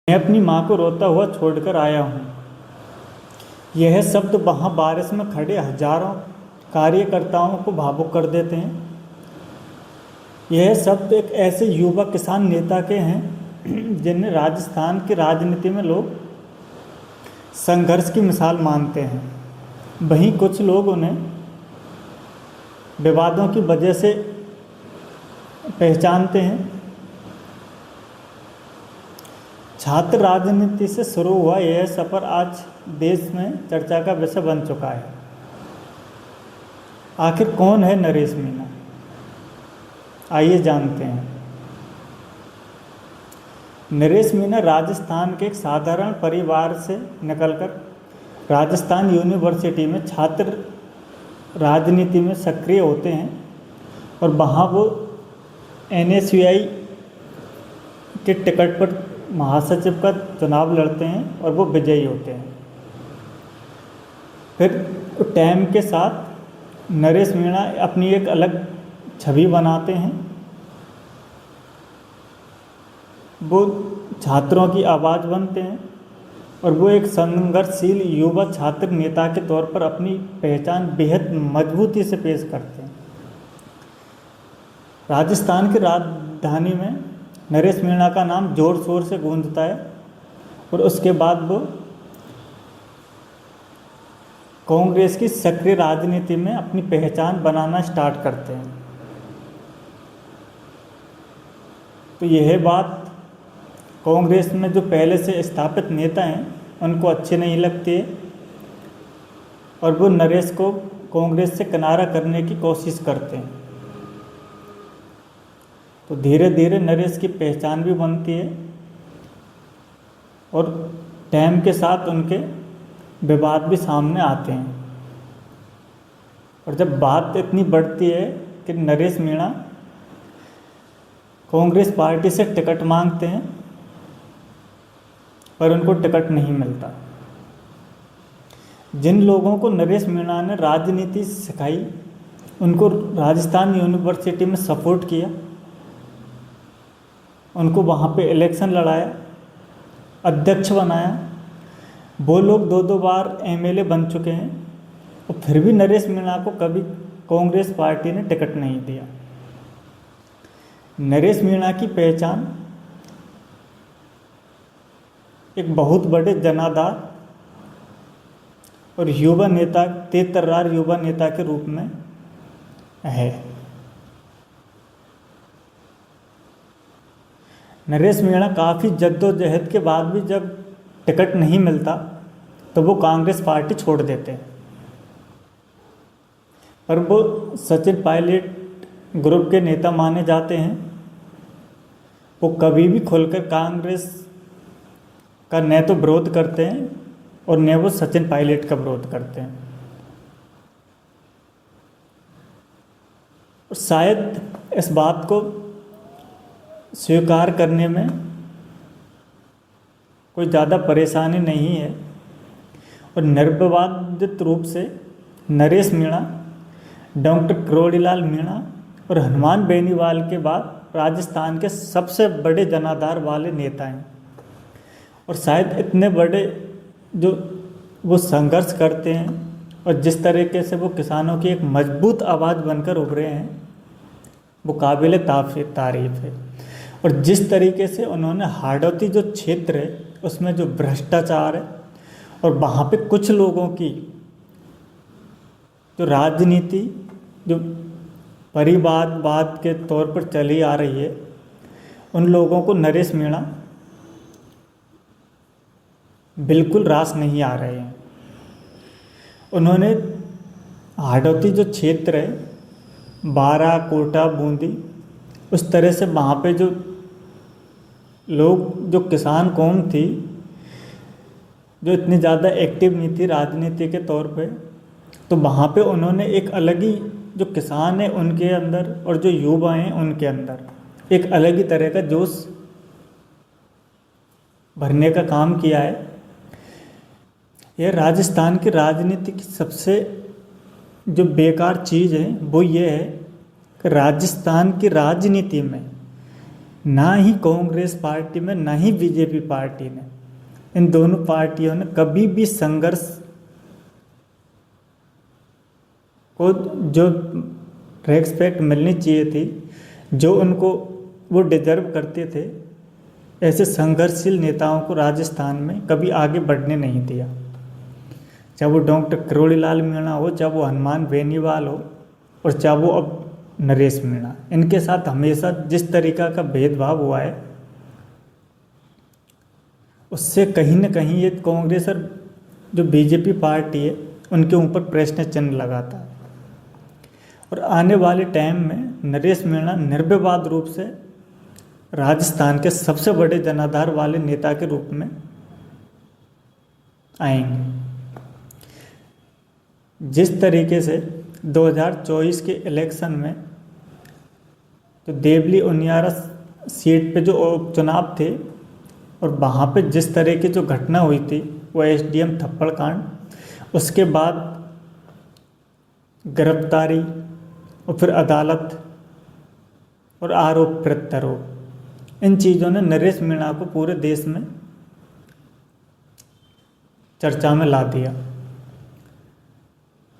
मैं अपनी माँ को रोता हुआ छोड़कर आया हूँ। यह शब्द वहाँ बारिश में खड़े हजारों कार्यकर्ताओं को भावुक कर देते हैं। यह शब्द एक ऐसे युवा किसान नेता के हैं जिन्हें राजस्थान की राजनीति में लोग संघर्ष की मिसाल मानते हैं। वहीं कुछ लोग उन्हें विवादों की वजह से पहचानते हैं। छात्र राजनीति से शुरू हुआ यह सफ़र आज देश में चर्चा का विषय बन चुका है। आखिर कौन है नरेश मीणा? आइए जानते हैं। नरेश मीणा राजस्थान के एक साधारण परिवार से निकलकर राजस्थान यूनिवर्सिटी में छात्र राजनीति में सक्रिय होते हैं और वहाँ वो NSUI के टिकट पर महासचिव का चुनाव लड़ते हैं और वो विजयी होते हैं। फिर टाइम के साथ नरेश मीणा अपनी एक अलग छवि बनाते हैं। वो छात्रों की आवाज़ बनते हैं और वो एक संघर्षशील युवा छात्र नेता के तौर पर अपनी पहचान बेहद मजबूती से पेश करते हैं। राजस्थान की राजधानी में नरेश मीणा का नाम ज़ोर शोर से गूंजता है और उसके बाद वो कांग्रेस की सक्रिय राजनीति में अपनी पहचान बनाना स्टार्ट करते हैं। तो यह बात कांग्रेस में जो पहले से स्थापित नेता हैं उनको अच्छी नहीं लगती है और वो नरेश को कांग्रेस से किनारा करने की कोशिश करते हैं। तो धीरे धीरे नरेश की पहचान भी बनती है और टाइम के साथ उनके विवाद भी सामने आते हैं। और जब बात इतनी बढ़ती है कि नरेश मीणा कांग्रेस पार्टी से टिकट मांगते हैं पर उनको टिकट नहीं मिलता। जिन लोगों को नरेश मीणा ने राजनीति सिखाई, उनको राजस्थान यूनिवर्सिटी में सपोर्ट किया, उनको वहाँ पे इलेक्शन लड़ाया, अध्यक्ष बनाया, वो लोग दो बार MLA बन चुके हैं और फिर भी नरेश मीणा को कभी कांग्रेस पार्टी ने टिकट नहीं दिया। नरेश मीणा की पहचान एक बहुत बड़े जनाधार और युवा नेता, तेज-तर्रार युवा नेता के रूप में है। नरेश मीणा काफ़ी जद्दोजहद के बाद भी जब टिकट नहीं मिलता तो वो कांग्रेस पार्टी छोड़ देते हैं। पर वो सचिन पायलट ग्रुप के नेता माने जाते हैं। वो कभी भी खुलकर कांग्रेस का न तो विरोध करते हैं और न वो सचिन पायलट का विरोध करते हैं। और शायद इस बात को स्वीकार करने में कोई ज़्यादा परेशानी नहीं है और निर्विवादित रूप से नरेश मीणा, डॉक्टर किरोड़ीलाल मीणा और हनुमान बेनीवाल के बाद राजस्थान के सबसे बड़े जनाधार वाले नेता हैं। और शायद इतने बड़े जो वो संघर्ष करते हैं और जिस तरीके से वो किसानों की एक मजबूत आवाज़ बनकर उभरे हैं, वो काबिल तारीफ़ है। और जिस तरीके से उन्होंने हाड़ौती जो क्षेत्र है उसमें जो भ्रष्टाचार है और वहाँ पे कुछ लोगों की जो राजनीति जो परिवारवाद के तौर पर चली आ रही है, उन लोगों को नरेश मीणा बिल्कुल रास नहीं आ रहे हैं। उन्होंने हाड़ौती जो क्षेत्र है, बारा, कोटा, बूंदी, उस तरह से वहाँ पे जो लोग, जो किसान कौम थी, जो इतनी ज़्यादा एक्टिव नहीं थी राजनीति के तौर पे, तो वहाँ पे उन्होंने एक अलग ही, जो किसान है उनके अंदर और जो युवा हैं उनके अंदर एक अलग ही तरह का जोश भरने का काम किया है। यह राजस्थान की राजनीति की सबसे जो बेकार चीज़ है वो ये है कि राजस्थान की राजनीति में ना ही कांग्रेस पार्टी में ना ही बीजेपी पार्टी ने, इन दोनों पार्टियों ने कभी भी संघर्ष को जो रेस्पेक्ट मिलनी चाहिए थी, जो उनको वो डिजर्व करते थे, ऐसे संघर्षशील नेताओं को राजस्थान में कभी आगे बढ़ने नहीं दिया। चाहे वो डॉक्टर करोड़ीलाल मीणा हो, चाहे वो हनुमान बेनीवाल हो, और चाहे वो अब नरेश मीणा, इनके साथ हमेशा जिस तरीका का भेदभाव हुआ है उससे कहीं ना कहीं ये कांग्रेस और जो बीजेपी पार्टी है उनके ऊपर प्रश्न चिन्ह लगाता है। और आने वाले टाइम में नरेश मीणा निर्विवाद रूप से राजस्थान के सबसे बड़े जनाधार वाले नेता के रूप में आएंगे। जिस तरीके से 2024 के इलेक्शन में जो देवली उनियारा सीट पे जो उपचुनाव थे और वहाँ पे जिस तरह की जो घटना हुई थी वो एसडीएम थप्पड़ कांड, उसके बाद गिरफ्तारी और फिर अदालत और आरोप प्रत्यारोप, इन चीज़ों ने नरेश मीणा को पूरे देश में चर्चा में ला दिया।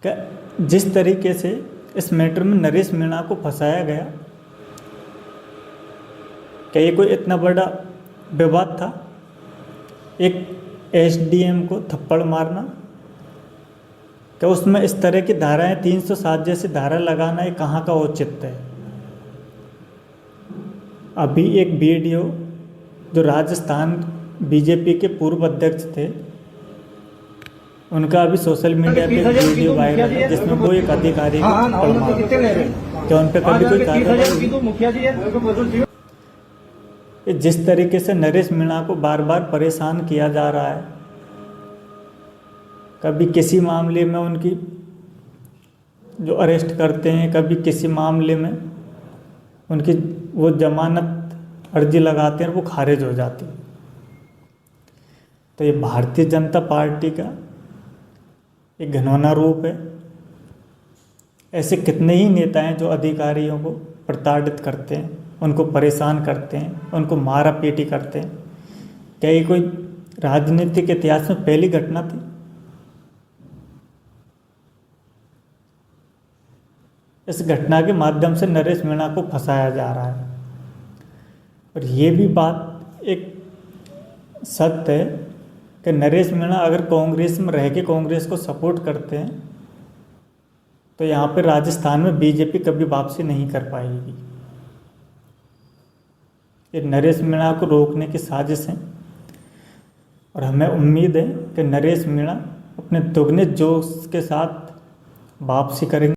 क्या जिस तरीके से इस मैटर में नरेश मीणा को फंसाया गया, क्या ये कोई इतना बड़ा विवाद था? एक एसडीएम को थप्पड़ मारना, क्या उसमें इस तरह की धाराएं 307 जैसी धारा लगाना, ये कहाँ का औचित्य है? अभी एक वीडियो जो राजस्थान बीजेपी के पूर्व अध्यक्ष थे, उनका अभी सोशल मीडिया पे वीडियो वायरल है जिसमें वो एक अधिकारी को थप्पड़ मार रहे हैं। क्या उन पे कभी कोई कार्रवाई? जिस तरीके से नरेश मीणा को बार बार परेशान किया जा रहा है, कभी किसी मामले में उनकी जो अरेस्ट करते हैं, कभी किसी मामले में उनकी वो जमानत अर्जी लगाते हैं वो खारिज हो जाती है। तो ये भारतीय जनता पार्टी का एक घिनौना रूप है। ऐसे कितने ही नेता हैं जो अधिकारियों को प्रताड़ित करते हैं, उनको परेशान करते हैं, उनको मारा पीटी करते हैं। क्या ये कोई राजनीतिक इतिहास में पहली घटना थी? इस घटना के माध्यम से नरेश मीणा को फंसाया जा रहा है। और ये भी बात एक सत्य है कि नरेश मीणा अगर कांग्रेस में रह के कांग्रेस को सपोर्ट करते हैं तो यहाँ पे राजस्थान में बीजेपी कभी वापसी नहीं कर पाएगी। ये नरेश मीणा को रोकने की साजिश है और हमें उम्मीद है कि नरेश मीणा अपने दुगने जोश के साथ वापसी करेंगे।